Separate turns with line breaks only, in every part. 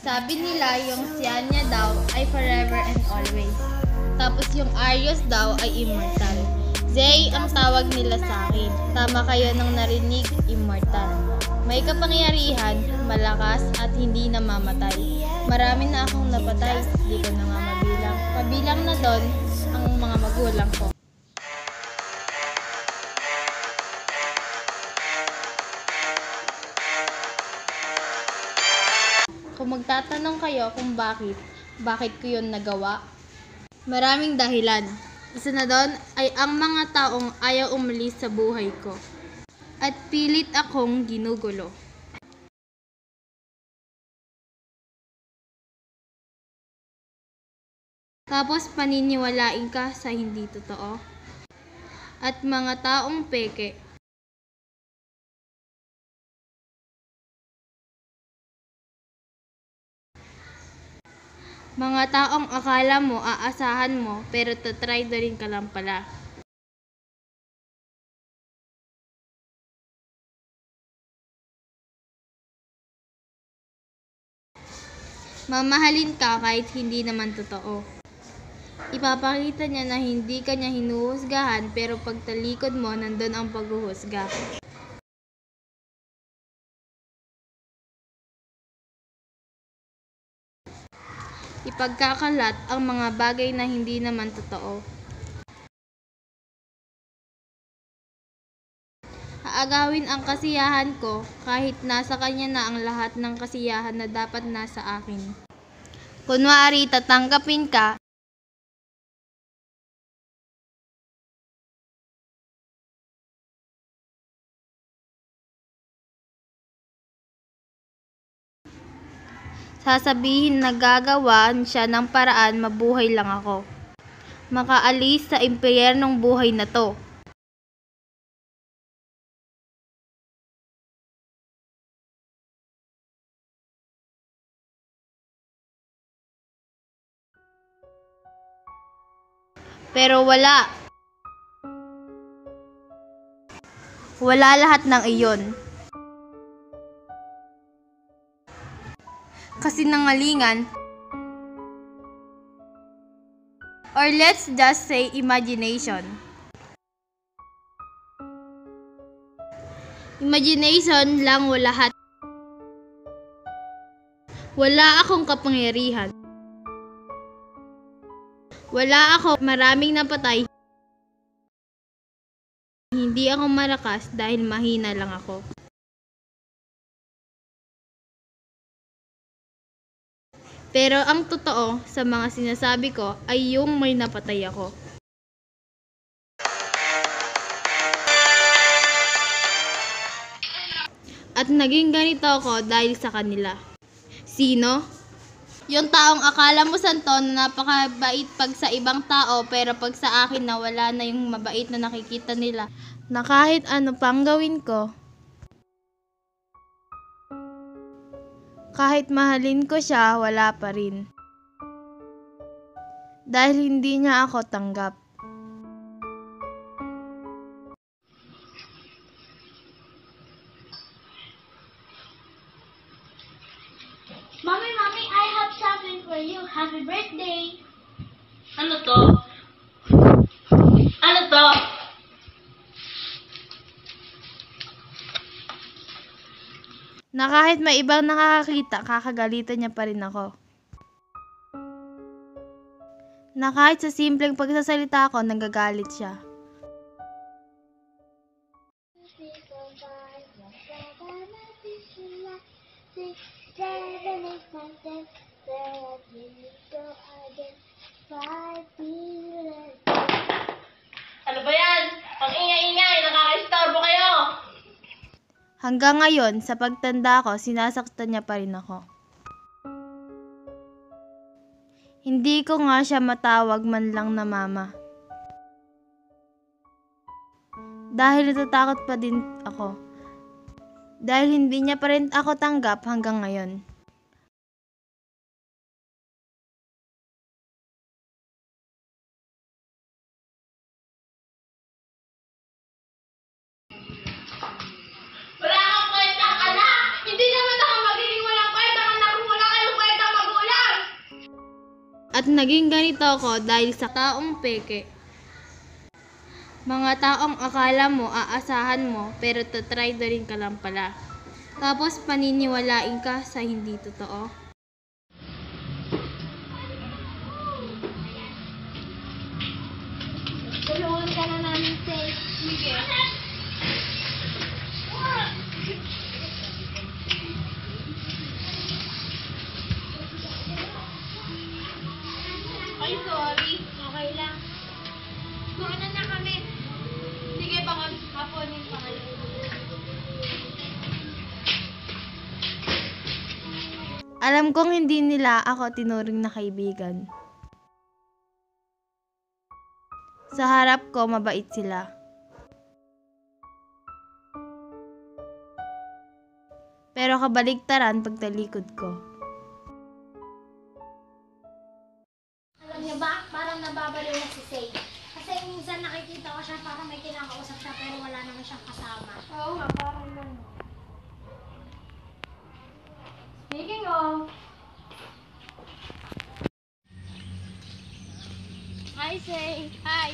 Sabi nila yung Sianya daw ay forever and always. Tapos yung Arios daw ay immortal. Zay ang tawag nila sa akin. Tama kayo nang narinig, immortal. May kapangyarihan, malakas at hindi namamatay. Marami na akong napatay, di ko na nga mabilang. Pabilang na doon ang mga magulang ko. Kung magtatanong kayo kung bakit ko yun nagawa, maraming dahilan. Isa na doon ay ang mga taong ayaw umalis sa buhay ko at pilit akong ginugulo. Tapos paniniwalain ka sa hindi totoo at mga taong peke. Mga taong akala mo, aasahan mo, pero tatry na rin ka lang pala. Mamahalin ka kahit hindi naman totoo. Ipapakita niya na hindi ka niya hinuhusgahan, pero pagtalikod mo, nandun ang paghuhusga. Ipagkakalat ang mga bagay na hindi naman totoo. Aagawin ang kasiyahan ko kahit nasa kanya na ang lahat ng kasiyahan na dapat nasa akin. Kunwari, tatanggapin ka, sasabihin na gagawan siya ng paraan mabuhay lang ako. Makaalis sa impyernong buhay na to. Pero wala. Wala lahat ng iyon. Kasinungalingan, or let's just say imagination. Imagination lang o lahat. Wala akong kapangyarihan. Wala ako maraming napatay. Hindi ako malakas dahil mahina lang ako. Pero ang totoo sa mga sinasabi ko ay yung may napatay ako. At naging ganito ako dahil sa kanila. Sino? Yung taong akala mo santo na napakabait pag sa ibang tao, pero pag sa akin na wala na yung mabait na nakikita nila. Na kahit ano pang gawin ko, kahit mahalin ko siya, wala pa rin. Dahil hindi niya ako tanggap.
Mommy, I have something for you. Happy birthday!
Ano to? Ano to?
Na kahit may ibang nakakakita, kakagalitan niya pa rin ako. Na kahit sa simpleng pagsasalita ko, nagagalit siya.
Ano ba yan? Ang ingay-ingay, nakaka-istorbo kayo!
Hanggang ngayon, sa pagtanda ko, sinasaktan niya pa rin ako. Hindi ko nga siya matawag man lang na mama. Dahil natatakot pa din ako. Dahil hindi niya pa rin ako tanggap hanggang ngayon.
Wala kang kwentang anak! Hindi naman ako magiging walang kwentang anak kung wala kayong kwentang magulang!
At naging ganito ako dahil sa taong peke. Mga taong akala mo, aasahan mo, pero tatry na rin ka lang pala. Tapos paniniwalain ka sa hindi totoo.
Tulungan ka na namin, Say.
Sige. Ay, sorry.
Okay lang. Kuhanan na kami.
Sige, baka haponin pa kayo.
Alam kong hindi nila ako tinuring na kaibigan. Sa harap ko, mabait sila. Pero kabaligtaran pag talikod ko.
Alam niyo ba, parang nababaliw na si Say. Kasi minsan nakikita ko siya parang may kinakausap siya pero wala naman siyang kasama.
Oo nga, parang lang. Speaking of...
Hi, Say. Hi.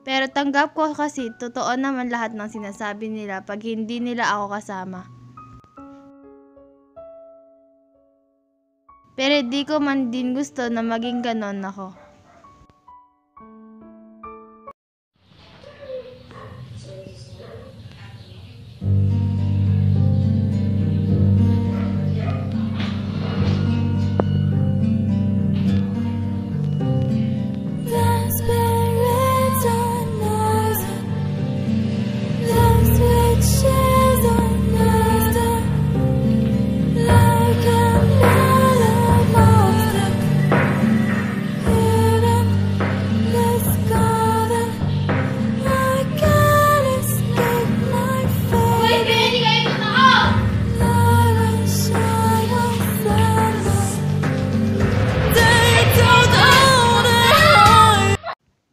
Pero tanggap ko kasi totoo naman lahat ng sinasabi nila pag hindi nila ako kasama. Pero di ko man din gusto na maging ganon ako.
Wait, kaya hindi kayo totoo!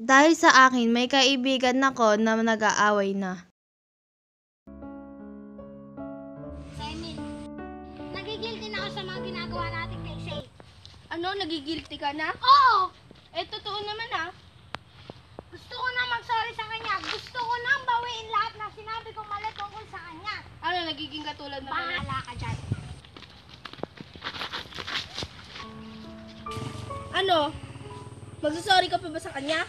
Dahil sa akin, may kaibigan ako na nag-aaway na.
Simon, nagigilty na ako sa mga ginagawa natin kay Say.
Ano, nagigilty ka na?
Oo!
Eh, totoo naman ah.
Gusto ko na mag-sorry sa kanya. Gusto ko nang bawiin lahat na sinabi kong mali tungkol sa kanya.
Ano, nagiging katulad na pala?
Bahala ka dyan.
Ano? Magsasorry ka pa ba sa kanya?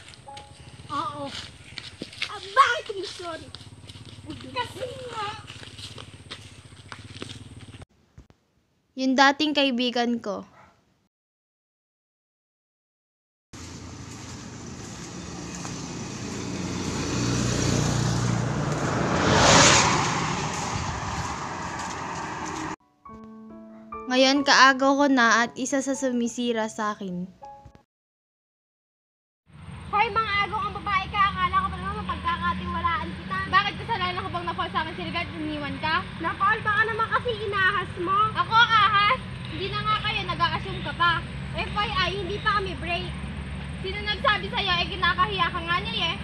Oo.
Bakit kung sorry?
Kasi nga.
Yung dating kaibigan ko. Ngayon kaagaw ko na at isa sa sumisira sa akin.
Hoy, mga agong ang babae ka. Akala ko pa naman mapagkakatiwalaan kita.
Bakit kasalanan ko bang na-fall sa akin si Rigard? Iniwan ka?
Napaul, baka naman kasi inahas mo.
Ako, ahas? Hindi na nga kayo, nag-a-assume ka pa.
FYI, hindi pa kami break.
Sino nagsabi sa'yo? Eh, kinakahiya ka nga niya eh.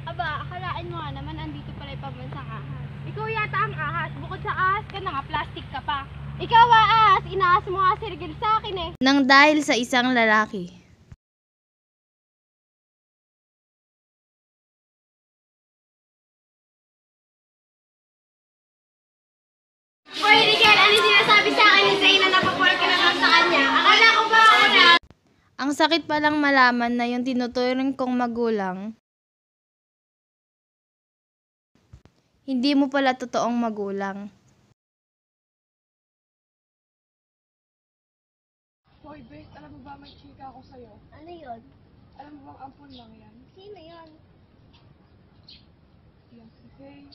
Aba, akalain mo nga naman andito pala yung pambansang ahas.
Ikaw yata ang ahas. Bukod sa ahas ka na nga, plastic ka pa.
Ikaw ahas, inaas mo nga si Rigel sa akin eh.
Nang dahil sa isang lalaki.
Rigel, ano sinasabi sa akin ni Zay na napapol ka na lang sa kanya? Akala ko ba ako na?
Ang sakit palang malaman na yung tinuturing kong magulang, hindi mo pala totoong magulang.
Hoy, Beth, alam mo ba may chika ako sa'yo?
Ano yun?
Alam mo bang ampun lang yan?
Sino yun?
Yan si Faye.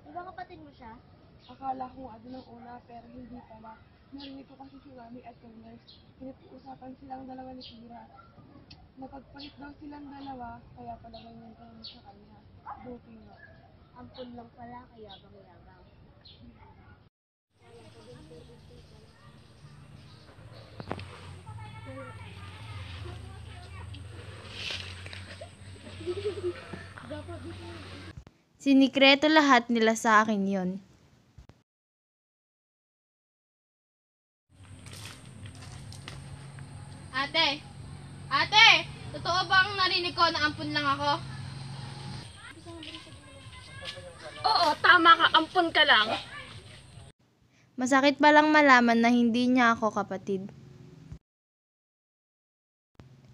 Di ba kapatid mo siya?
Akala ko nga doon ang una, pero hindi pala. Narinig ko kasi si Mami at yung nurse. Pinag-uusapan silang dalawa ni Kira. Napagpalit daw silang dalawa, kaya pala ganyan kayo sa kanya. Buti nga.
Ampun lang pala, kaya yabang-yabang.
Sinikreto lahat nila sa akin yon.
Ate! Ate! Totoo ba ang narinig ko na ampun lang ako?
Oo, tama ka. Ampun ka lang.
Masakit palang malaman na hindi niya ako kapatid.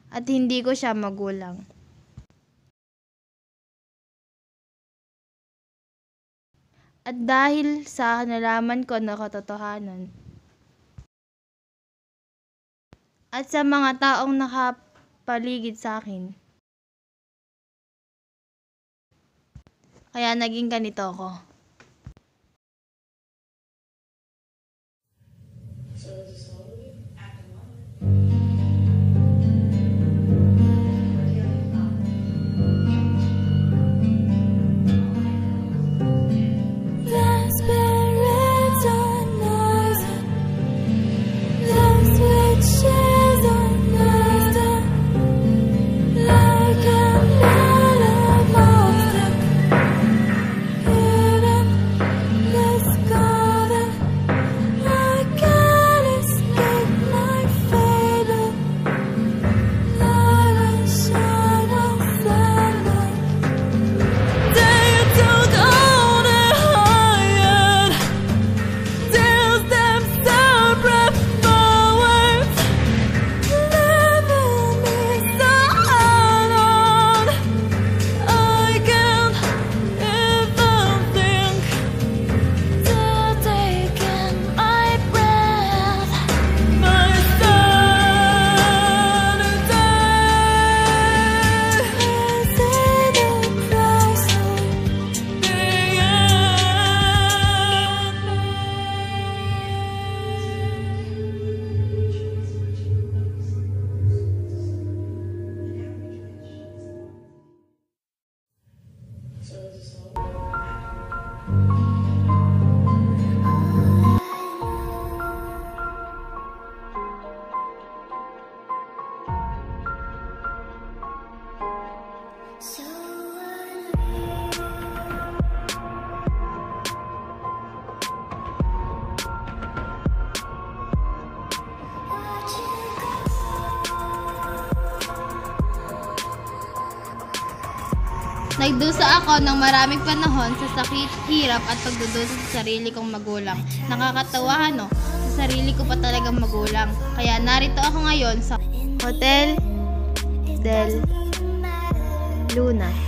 At hindi ko siya magulang. At dahil sa nalaman ko na katotohanan, at sa mga taong nakapaligid sa akin, kaya naging ganito ako. Nagdusa ako ng maraming panahon sa sakit, hirap at pagdudusa sa sarili kong magulang. Nakakatawa no, sa sarili ko pa talagang magulang. Kaya narito ako ngayon sa Hotel del Luna.